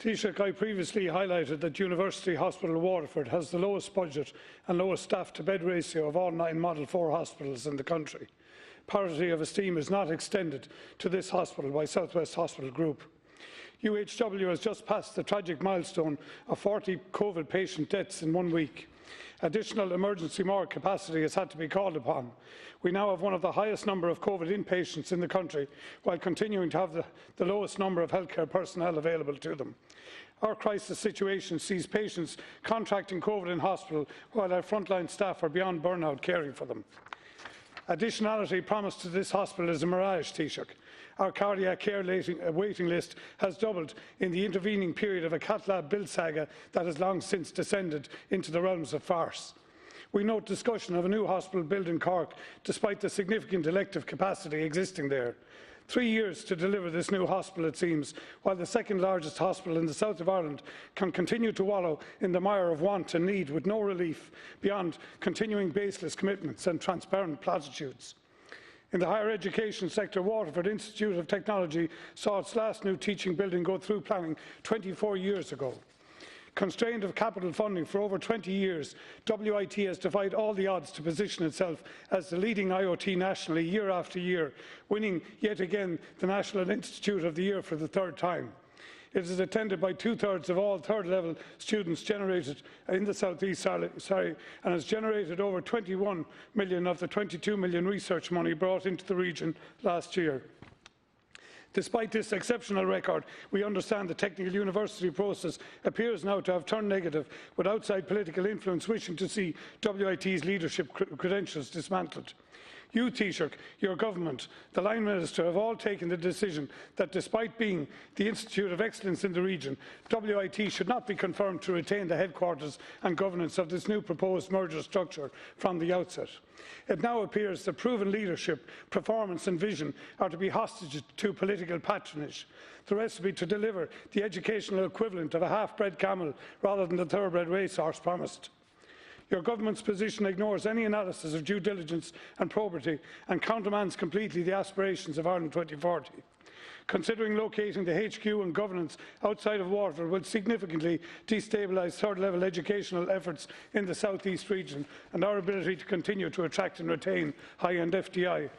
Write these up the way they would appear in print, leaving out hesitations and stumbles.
Taoiseach, I previously highlighted that University Hospital Waterford has the lowest budget and lowest staff-to-bed ratio of all 9 Model 4 hospitals in the country. Parity of esteem is not extended to this hospital by South West Hospital Group. UHW has just passed the tragic milestone of 40 COVID patient deaths in 1 week. Additional emergency morgue capacity has had to be called upon. We now have one of the highest number of COVID inpatients in the country, while continuing to have the lowest number of healthcare personnel available to them. Our crisis situation sees patients contracting COVID in hospital, while our frontline staff are beyond burnout caring for them. Additionality promised to this hospital is a mirage, Taoiseach. Our cardiac care waiting list has doubled in the intervening period of a cath lab build saga that has long since descended into the realms of farce. We note discussion of a new hospital built in Cork, despite the significant elective capacity existing there. 3 years to deliver this new hospital, it seems, while the second largest hospital in the south of Ireland can continue to wallow in the mire of want and need with no relief beyond continuing baseless commitments and transparent platitudes. In the higher education sector, Waterford Institute of Technology saw its last new teaching building go through planning 24 years ago. Constrained of capital funding for over 20 years, WIT has defied all the odds to position itself as the leading IoT nationally year after year, winning yet again the National Institute of the Year for the 3rd time. It is attended by 2/3 of all third-level students generated in the South East, and has generated over 21 million of the 22 million research money brought into the region last year. Despite this exceptional record, we understand the technical university process appears now to have turned negative, with outside political influence wishing to see WIT's leadership credentials dismantled. You, Taoiseach, your government, the Line Minister have all taken the decision that, despite being the Institute of Excellence in the region, WIT should not be confirmed to retain the headquarters and governance of this new proposed merger structure from the outset. It now appears that proven leadership, performance and vision are to be hostage to political patronage, the recipe to deliver the educational equivalent of a half-bred camel rather than the thoroughbred racehorse promised. Your government's position ignores any analysis of due diligence and probity and countermands completely the aspirations of Ireland 2040. Considering locating the HQ and governance outside of Waterford will significantly destabilise third-level educational efforts in the South East region and our ability to continue to attract and retain high-end FDI.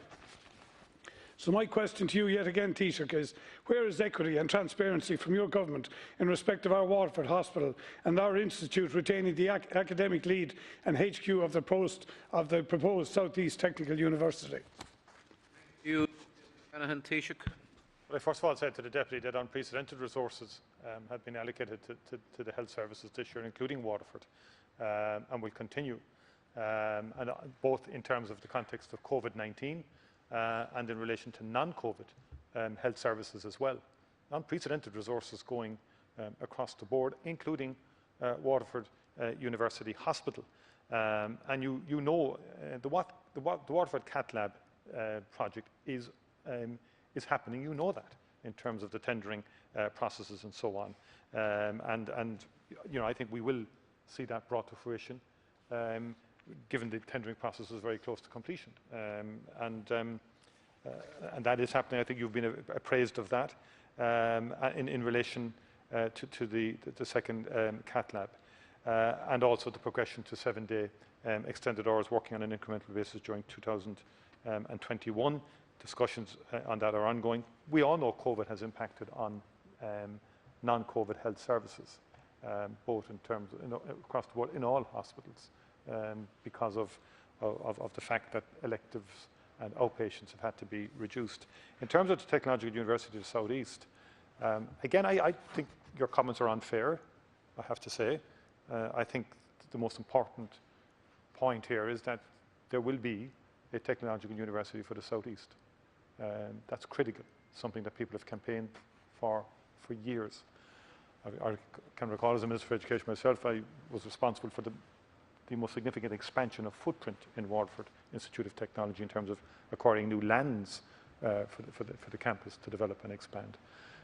So my question to you yet again, Taoiseach, is where is equity and transparency from your government in respect of our Waterford Hospital and our institute retaining the academic lead and HQ of the proposed South East Technical University? You, Shanahan, Taoiseach. Well, I first of all said to the Deputy that unprecedented resources have been allocated to the health services this year, including Waterford, and will continue, and both in terms of the context of COVID-19 and in relation to non-COVID health services as well. Unprecedented resources going across the board, including Waterford University Hospital. And you know the Waterford Cath Lab project is happening. You know that in terms of the tendering processes and so on. And you know, I think we will see that brought to fruition, given the tendering process is very close to completion. And that is happening. I think you've been appraised of that in relation to the second cath lab, and also the progression to 7-day extended hours working on an incremental basis during 2021. Discussions on that are ongoing. We all know COVID has impacted on non-COVID health services, both in terms across the board in all hospitals, because of the fact that electives and outpatients have had to be reduced. In terms of the Technological University of the South East, again, I think your comments are unfair, I have to say. I think the most important point here is that there will be a technological university for the South East. That's critical, something that people have campaigned for years. I can recall as a Minister for Education myself, I was responsible for the most significant expansion of footprint in Waterford Institute of Technology in terms of acquiring new lands for the campus to develop and expand.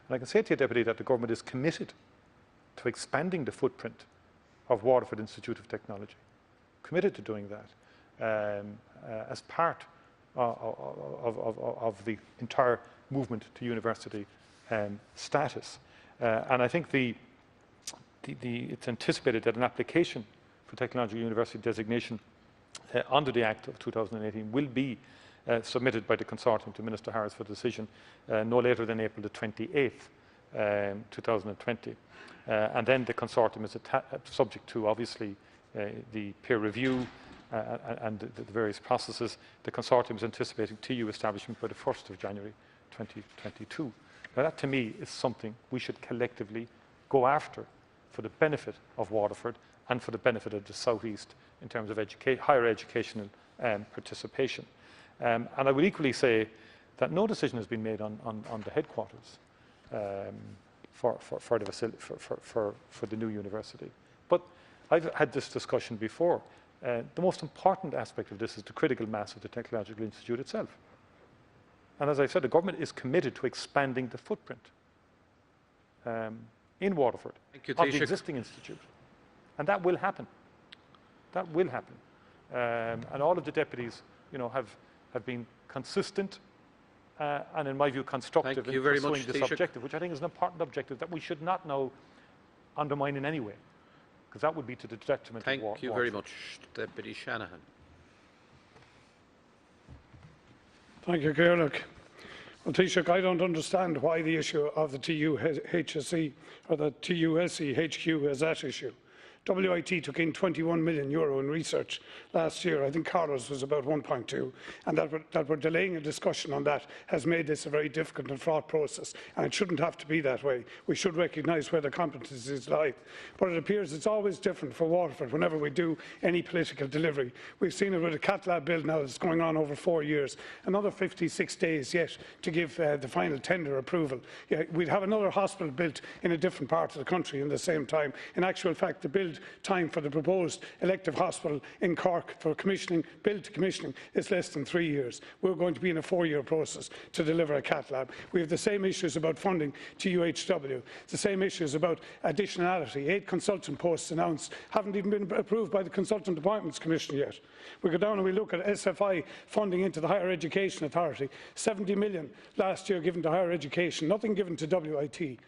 And I can say to you, Deputy, that the government is committed to expanding the footprint of Waterford Institute of Technology, committed to doing that as part of the entire movement to university status. And I think the it's anticipated that an application for technological university designation under the Act of 2018 will be submitted by the consortium to Minister Harris for decision no later than April the 28th, 2020. And then the consortium is subject to, obviously, the peer review and the various processes. The consortium is anticipating TU establishment by the 1st of January 2022. Now that to me is something we should collectively go after for the benefit of Waterford and for the benefit of the South East in terms of higher educational participation. And I would equally say that no decision has been made on the headquarters for the new university. But I've had this discussion before. The most important aspect of this is the critical mass of the Technological Institute itself. And as I said, the government is committed to expanding the footprint in Waterford of the existing institute. And that will happen. That will happen. And all of the deputies, have been consistent and, in my view, constructive in pursuing this objective, which I think is an important objective that we should not now undermine in any way, because that would be to the detriment of Waterford. Thank you very much, Deputy Shanahan. Thank you, Gaelic. Well, Taoiseach, I don't understand why the issue of the TU-HSE or the TU-SE HQ is that issue. WIT took in €21 million in research last year. I think Carlos was about 1.2, and that we're delaying a discussion on that has made this a very difficult and fraught process, and it shouldn't have to be that way. We should recognise where the competencies lie. But it appears it's always different for Waterford whenever we do any political delivery. We've seen it with a cat lab build now that's going on over 4 years, another 56 days yet to give the final tender approval. Yeah, we'd have another hospital built in a different part of the country in the same time. In actual fact, the build time for the proposed elective hospital in Cork for commissioning, build to commissioning, is less than 3 years. We're going to be in a 4-year process to deliver a cat lab. We have the same issues about funding TUHW, the same issues about additionality. 8 consultant posts announced haven't even been approved by the Consultant Appointments Commission yet. We go down and we look at SFI funding into the Higher Education Authority. 70 million last year given to higher education, nothing given to WIT.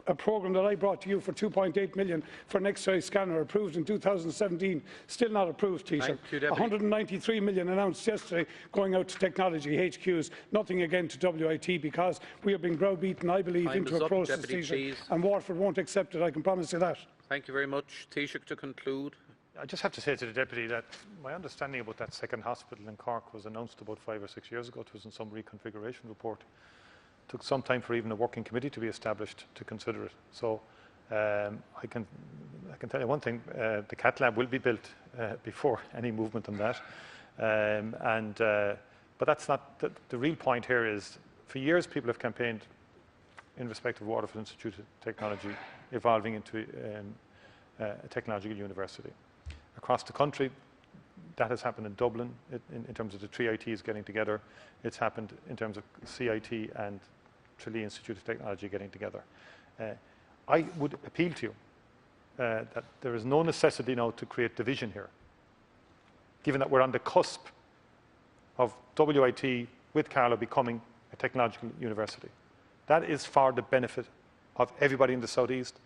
A programme that I brought to you for 2.8 million for an X-ray scanner approved in 2017, still not approved, Taoiseach. 193 million announced yesterday going out to technology HQs, nothing again to WIT, because we are being browbeaten, I believe, into a process, Taoiseach, and Waterford won't accept it, I can promise you that. Thank you very much. Taoiseach, to conclude. I just have to say to the Deputy that my understanding about that second hospital in Cork was announced about 5 or 6 years ago. It was in some reconfiguration report. It took some time for even a working committee to be established to consider it. So I can tell you one thing, the cat lab will be built before any movement on that. But that's not the real point here. Is for years people have campaigned in respect of Waterford Institute of Technology evolving into a technological university. Across the country, that has happened in Dublin in terms of the 3 ITs getting together. It's happened in terms of CIT and Tralee Institute of Technology getting together. I would appeal to you that there is no necessity now to create division here, given that we're on the cusp of WIT with Carlow becoming a technological university. That is for the benefit of everybody in the South East,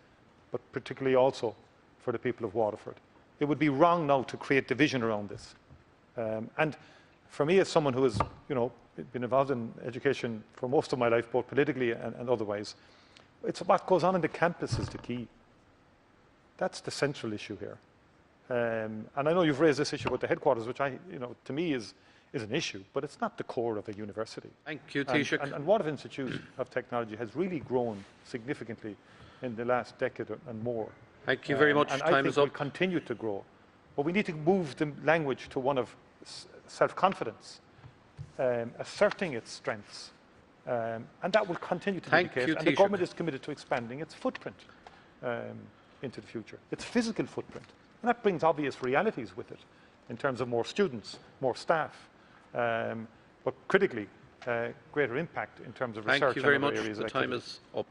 but particularly also for the people of Waterford. It would be wrong now to create division around this. And for me, as someone who has been involved in education for most of my life, both politically and otherwise, it's what goes on in the campus is the key. That's the central issue here. And I know you've raised this issue with the headquarters, which to me is an issue, but it's not the core of a university. Thank you, Taoiseach. And Waterford Institute of Technology has really grown significantly in the last decade and more. Thank you very much. And Time I think is up. will continue to grow. But we need to move the language to one of self-confidence, asserting its strengths. And that will continue to be the case. And the government is committed to expanding its footprint into the future, its physical footprint. And that brings obvious realities with it in terms of more students, more staff, but critically, greater impact in terms of research. Thank you very and other much. areas The of time activity. is up.